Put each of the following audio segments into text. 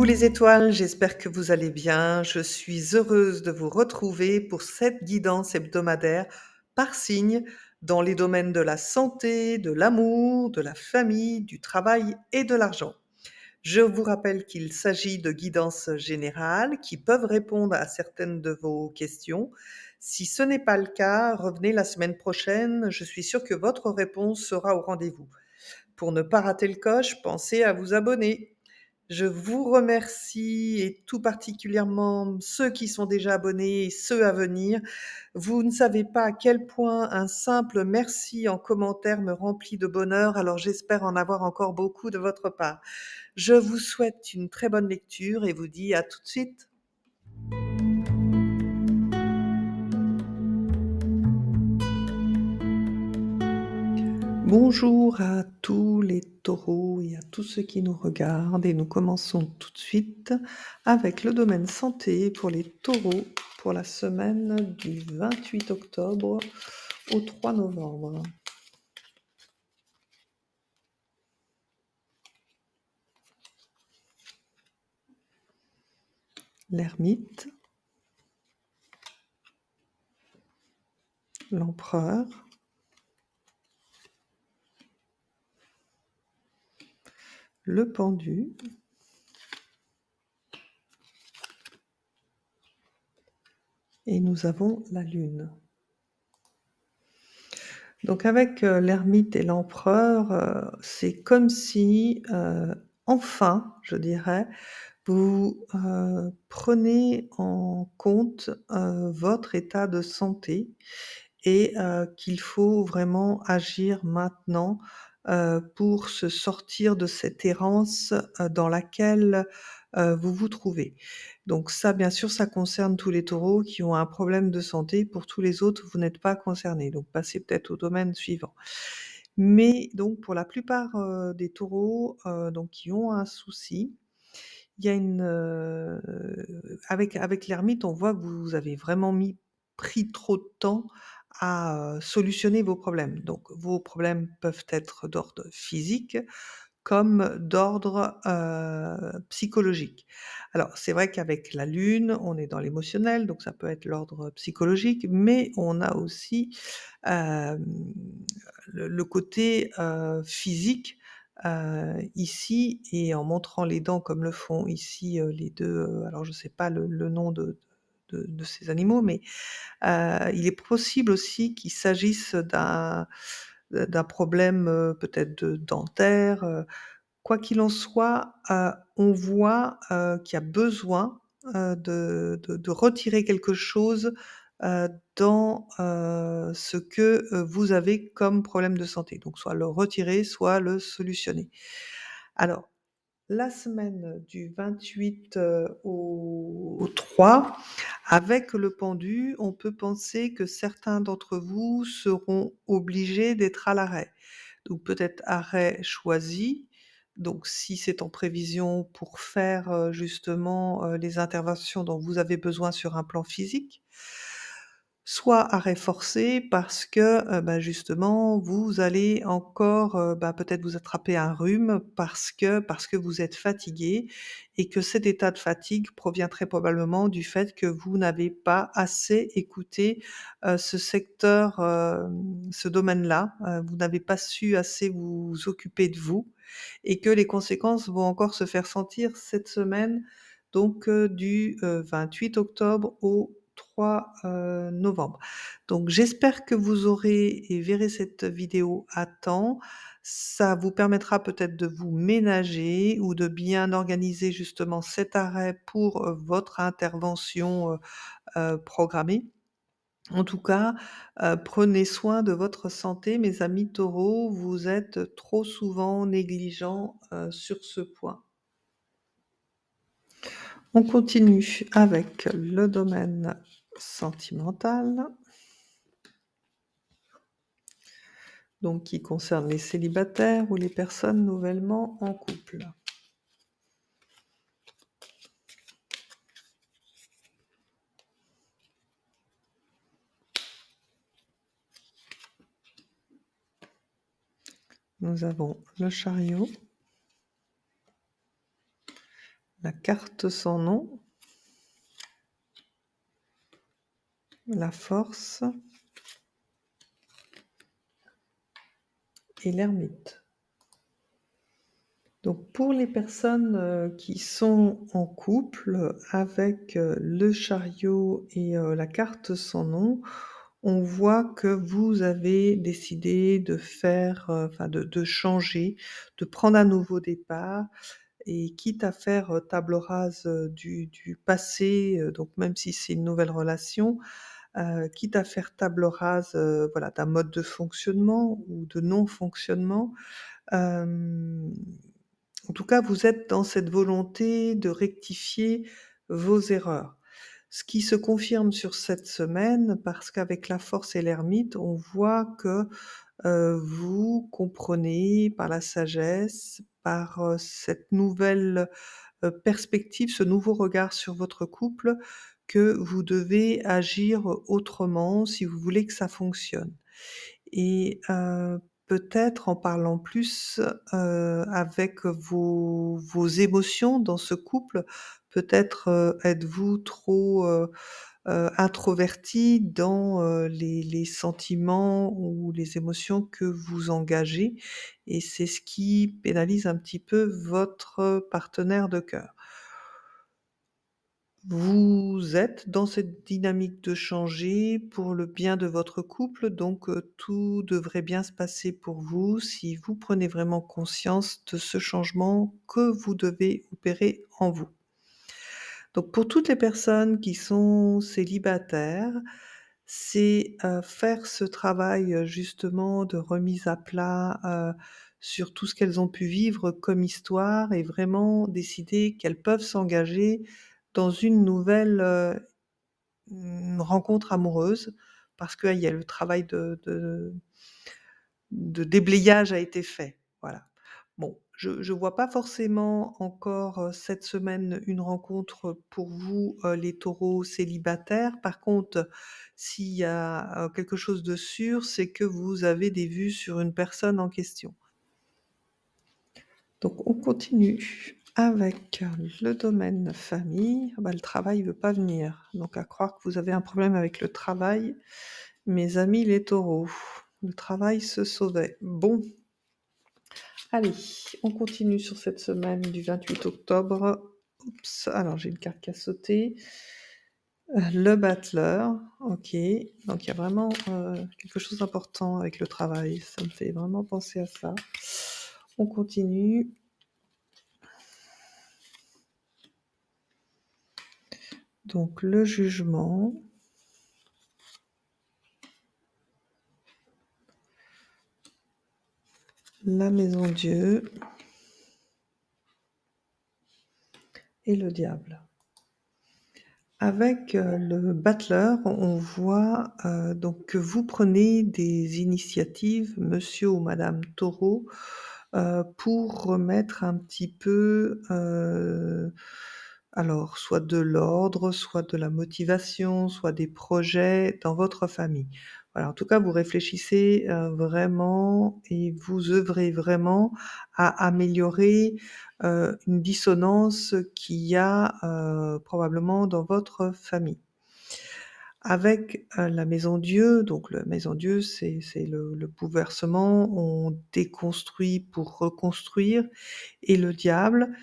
les étoiles, j'espère que vous allez bien. Je suis heureuse de vous retrouver pour cette guidance hebdomadaire par signe dans les domaines de la santé, de l'amour, de la famille, du travail et de l'argent. Je vous rappelle qu'il s'agit de guidances générales qui peuvent répondre à certaines de vos questions. Si ce n'est pas le cas, revenez la semaine prochaine. Je suis sûre que votre réponse sera au rendez-vous. Pour ne pas rater le coche, pensez à vous abonner. Je vous remercie et tout particulièrement ceux qui sont déjà abonnés et ceux à venir. Vous ne savez pas à quel point un simple merci en commentaire me remplit de bonheur, alors j'espère en avoir encore beaucoup de votre part. Je vous souhaite une très bonne lecture et vous dis à tout de suite. Bonjour à tous les taureaux et à tous ceux qui nous regardent et nous commençons tout de suite avec le domaine santé pour les taureaux pour la semaine du 28 octobre au 3 novembre. L'ermite, l'empereur, le pendu, et nous avons la lune. Donc avec l'ermite et l'empereur, c'est comme si, enfin, je dirais, vous prenez en compte votre état de santé et qu'il faut vraiment agir maintenant pour se sortir de cette errance dans laquelle vous vous trouvez. Donc ça, bien sûr, ça concerne tous les taureaux qui ont un problème de santé. Pour tous les autres, vous n'êtes pas concernés. Donc passez peut-être au domaine suivant. Mais donc pour la plupart des taureaux donc qui ont un souci, il y a une, avec l'ermite, on voit que vous avez vraiment pris trop de temps à solutionner vos problèmes. Donc vos problèmes peuvent être d'ordre physique comme d'ordre psychologique. Alors c'est vrai qu'avec la lune, on est dans l'émotionnel, donc ça peut être l'ordre psychologique, mais on a aussi hem, le côté physique ici, et en montrant les dents comme le font ici les 2. Alors je ne sais pas le nom de ces animaux, mais il est possible aussi qu'il s'agisse d'un problème peut-être dentaire. Quoi qu'il en soit, on voit qu'il y a besoin de retirer quelque chose dans ce que vous avez comme problème de santé. Donc soit le retirer, soit le solutionner. Alors, la semaine du 28 au 3, avec le pendu, on peut penser que certains d'entre vous seront obligés d'être à l'arrêt. Donc peut-être arrêt choisi, donc si c'est en prévision pour faire justement les interventions dont vous avez besoin sur un plan physique. Soit arrêt forcé parce que bah, justement vous allez encore bah, peut-être vous attraper un rhume parce que vous êtes fatigué, et que cet état de fatigue provient très probablement du fait que vous n'avez pas assez écouté ce secteur, ce domaine-là. Vous n'avez pas su assez vous occuper de vous, et que les conséquences vont encore se faire sentir cette semaine, donc du 28 octobre au 3 novembre. Donc j'espère que vous aurez et verrez cette vidéo à temps. Ça vous permettra peut-être de vous ménager ou de bien organiser justement cet arrêt pour votre intervention programmée. En tout cas, prenez soin de votre santé, mes amis taureaux, vous êtes trop souvent négligents sur ce point. On continue avec le domaine sentimental, donc qui concerne les célibataires ou les personnes nouvellement en couple. Nous avons le chariot, la carte sans nom, la force et l'ermite. Donc pour les personnes, qui sont en couple avec, le chariot et la carte sans nom, on voit que vous avez décidé de faire, enfin de changer, de prendre un nouveau départ et quitte à faire, table rase, du passé, donc même si c'est une nouvelle relation, quitte à faire table rase, voilà, d'un mode de fonctionnement ou de non-fonctionnement, hem en tout cas, vous êtes dans cette volonté de rectifier vos erreurs. Ce qui se confirme sur cette semaine, parce qu'avec la force et l'ermite, on voit que, vous comprenez par la sagesse, par, cette nouvelle, perspective, ce nouveau regard sur votre couple, que vous devez agir autrement si vous voulez que ça fonctionne. Et peut-être en parlant plus, avec vos émotions dans ce couple, peut-être, êtes-vous trop, introverti dans, les sentiments ou les émotions que vous engagez et c'est ce qui pénalise un petit peu votre partenaire de cœur. Vous êtes dans cette dynamique de changer pour le bien de votre couple, donc tout devrait bien se passer pour vous si vous prenez vraiment conscience de ce changement que vous devez opérer en vous. Donc pour toutes les personnes qui sont célibataires, c'est, faire ce travail, justement de remise à plat, sur tout ce qu'elles ont pu vivre comme histoire et vraiment décider qu'elles peuvent s'engager dans une nouvelle, rencontre amoureuse parce qu'il y a le travail de déblayage a été fait, voilà. Bon, je vois pas forcément encore, cette semaine une rencontre pour vous, les taureaux célibataires. Par contre, s'il y a, quelque chose de sûr, c'est que vous avez des vues sur une personne en question. Donc on continue avec le domaine famille. Ah bah, le travail veut pas venir, donc à croire que vous avez un problème avec le travail, mes amis les taureaux. Le travail se sauvait. Bon, allez, on continue sur cette semaine du 28 octobre. Oups, alors j'ai une carte qui a sauté. Le battleur, OK. Donc il y a vraiment, quelque chose d'important avec le travail. Ça me fait vraiment penser à ça. On continue. Donc le jugement, la maison Dieu et le diable. Avec, le battleur, on voit, donc que vous prenez des initiatives, monsieur ou madame Taureau, pour remettre un petit peu, alors soit de l'ordre, soit de la motivation, soit des projets dans votre famille. Voilà, en tout cas, vous réfléchissez, vraiment et vous œuvrez vraiment à améliorer, une dissonance qu'il y a, probablement dans votre famille. Avec, la maison Dieu, donc la maison Dieu, c'est le bouleversement, on déconstruit pour reconstruire et le diable,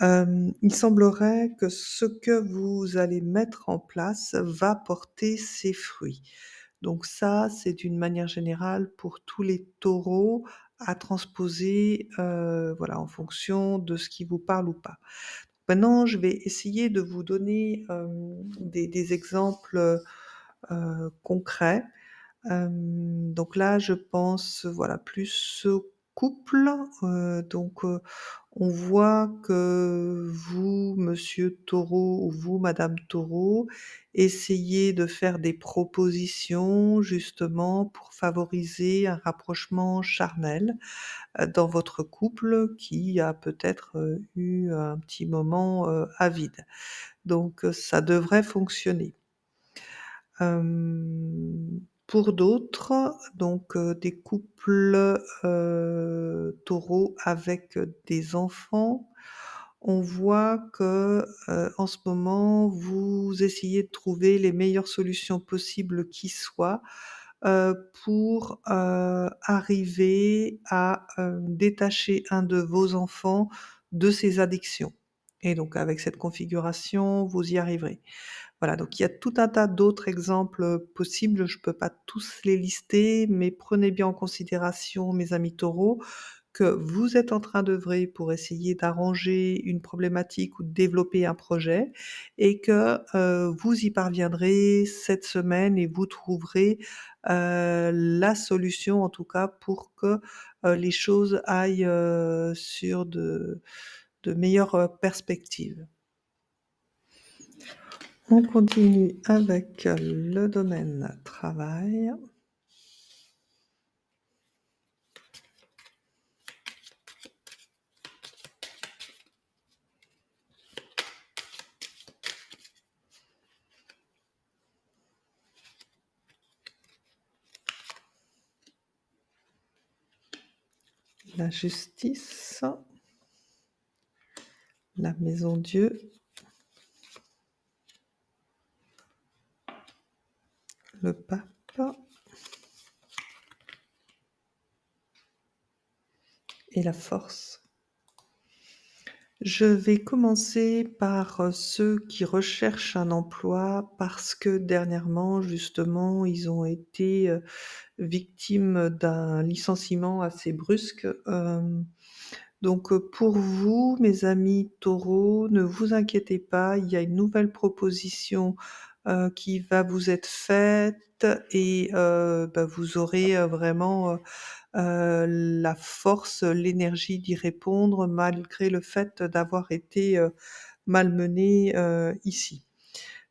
il semblerait que ce que vous allez mettre en place va porter ses fruits. Donc ça, c'est d'une manière générale pour tous les taureaux à transposer, voilà, en fonction de ce qui vous parle ou pas. Maintenant, je vais essayer de vous donner, des exemples, concrets. Donc là, je pense, voilà, plus au couple, donc on voit que vous, monsieur Taureau ou vous, madame Taureau, essayez de faire des propositions justement pour favoriser un rapprochement charnel, dans votre couple qui a peut-être, eu un petit moment, avide. Donc ça devrait fonctionner. Pour d'autres, donc des couples, taureaux avec des enfants, On voit que, en ce moment, vous essayez de trouver les meilleures solutions possibles qui soient, pour, arriver à, détacher un de vos enfants de ses addictions et donc avec cette configuration, vous y arriverez. Voilà, donc il y a tout un tas d'autres exemples, possibles. Je ne peux pas tous les lister, mais prenez bien en considération, mes amis taureaux, que vous êtes en train d'œuvrer pour essayer d'arranger une problématique ou de développer un projet et que, vous y parviendrez cette semaine et vous trouverez, la solution en tout cas pour que, les choses aillent, sur de meilleures, perspectives. On continue avec le domaine travail, la justice, la maison Dieu, le pape et la force. Je vais commencer par, ceux qui recherchent un emploi parce que dernièrement, justement, ils ont été, victimes d'un licenciement assez brusque. Donc, pour vous, mes amis taureaux, ne vous inquiétez pas, il y a une nouvelle proposition, qui va vous être faite et bah, vous aurez, vraiment, la force, l'énergie d'y répondre malgré le fait d'avoir été, malmenés, ici.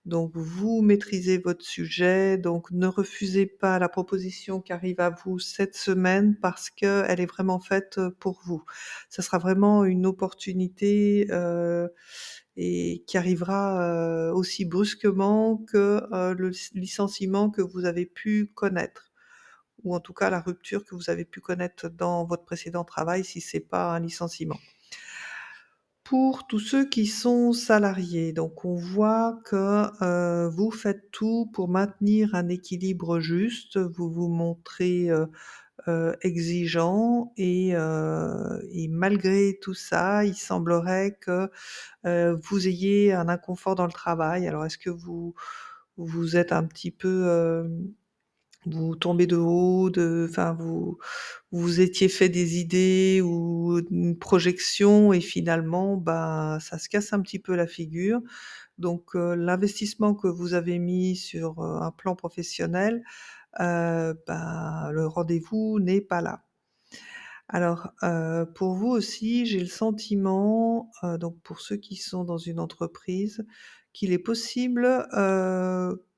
Donc vous maîtrisez votre sujet, donc ne refusez pas la proposition qui arrive à vous cette semaine parce qu'elle est vraiment faite, pour vous. Ça sera vraiment une opportunité, et qui arrivera, aussi brusquement que, le licenciement que vous avez pu connaître ou en tout cas la rupture que vous avez pu connaître dans votre précédent travail si c'est pas un licenciement. Pour tous ceux qui sont salariés, donc on voit que, vous faites tout pour maintenir un équilibre juste. Vous vous montrez, exigeant et malgré tout ça, il semblerait que, vous ayez un inconfort dans le travail. Alors est-ce que vous êtes un petit peu, vous tombez de haut, enfin vous étiez fait des idées ou une projection et finalement, bah, ça se casse un petit peu la figure. Donc, l'investissement que vous avez mis sur, un plan professionnel, bah, le rendez-vous n'est pas là. Alors, pour vous aussi, j'ai le sentiment, donc pour ceux qui sont dans une entreprise, qu'il est possible,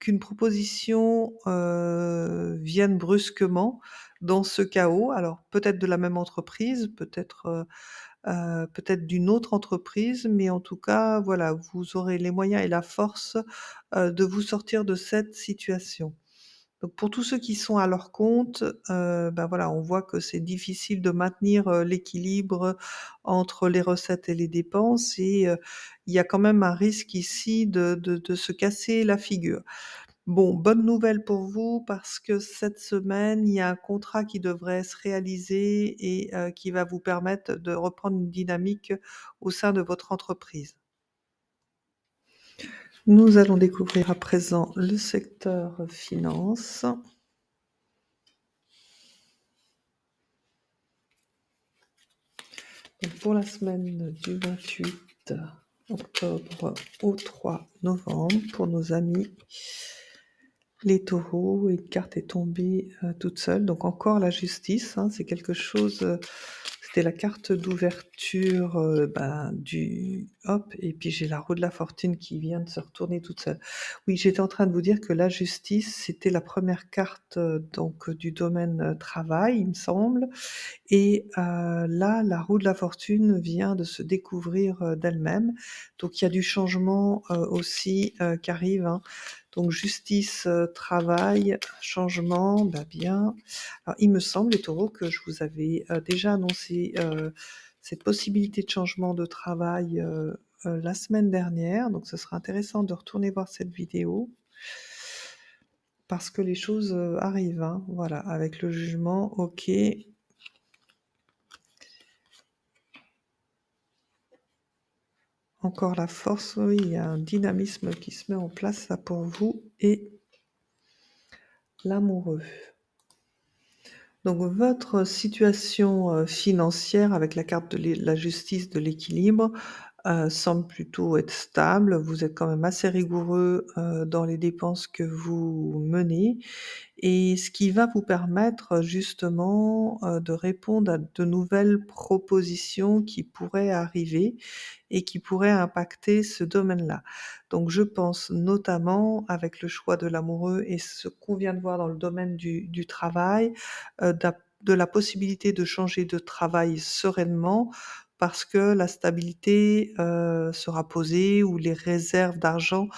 qu'une proposition, vienne brusquement dans ce chaos. Alors peut-être de la même entreprise, peut-être d'une autre entreprise, mais en tout cas, voilà, vous aurez les moyens et la force, de vous sortir de cette situation. Donc pour tous ceux qui sont à leur compte, bah, voilà, on voit que c'est difficile de maintenir, l'équilibre entre les recettes et les dépenses et il y a quand même un risque ici de se casser la figure. Bon, bonne nouvelle pour vous parce que cette semaine, il y a un contrat qui devrait se réaliser et qui va vous permettre de reprendre une dynamique au sein de votre entreprise. Nous allons découvrir à présent le secteur finance. Donc pour la semaine du 28 octobre au 3 novembre, pour nos amis les taureaux, une carte est tombée, toute seule, donc encore la justice, hein, c'est quelque chose, c'était la carte d'ouverture, ben, du hop et puis j'ai la roue de la fortune qui vient de se retourner toute seule. Oui, j'étais en train de vous dire que la justice, c'était la première carte, donc du domaine, travail, il me semble et là, la roue de la fortune vient de se découvrir, d'elle-même. Donc il y a du changement, aussi, qui arrive, hein. Donc justice, travail, changement, bah, bien. Alors il me semble les taureaux que je vous avais, déjà annoncé, cette possibilité de changement de travail, la semaine dernière, donc ce sera intéressant de retourner voir cette vidéo parce que les choses, arrivent, hein. Voilà, avec le jugement, OK. Encore la force, oui, il y a un dynamisme qui se met en place là pour vous et l'amoureux. Donc votre situation, financière avec la carte de la justice de l'équilibre, semble plutôt être stable. Vous êtes quand même assez rigoureux, dans les dépenses que vous menez et ce qui va vous permettre, justement, de répondre à de nouvelles propositions qui pourraient arriver et qui pourraient impacter ce domaine-là. Donc je pense notamment avec le choix de l'amoureux et ce qu'on vient de voir dans le domaine du travail, de la possibilité de changer de travail sereinement parce que la stabilité, sera posée ou les réserves d'argent,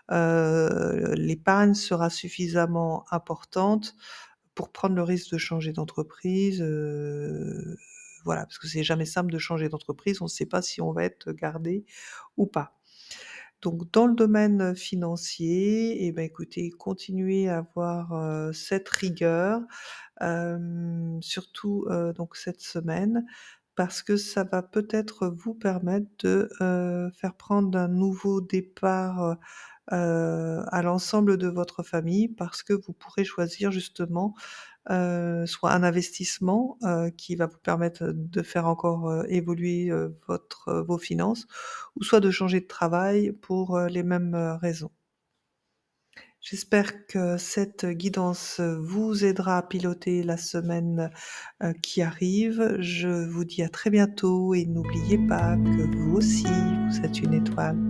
l'épargne sera suffisamment importante pour prendre le risque de changer d'entreprise, voilà, parce que c'est jamais simple de changer d'entreprise, on ne sait pas si on va être gardé ou pas. Donc dans le domaine financier et ben, écoutez, continuez à avoir, cette rigueur, surtout, donc cette semaine, parce que ça va peut-être vous permettre de, faire prendre un nouveau départ, à l'ensemble de votre famille parce que vous pourrez choisir justement, soit un investissement, qui va vous permettre de faire encore, évoluer, vos finances ou soit de changer de travail pour, les mêmes, raisons. J'espère que cette guidance, vous aidera à piloter la semaine, qui arrive. Je vous dis à très bientôt et n'oubliez pas que vous aussi, vous êtes une étoile.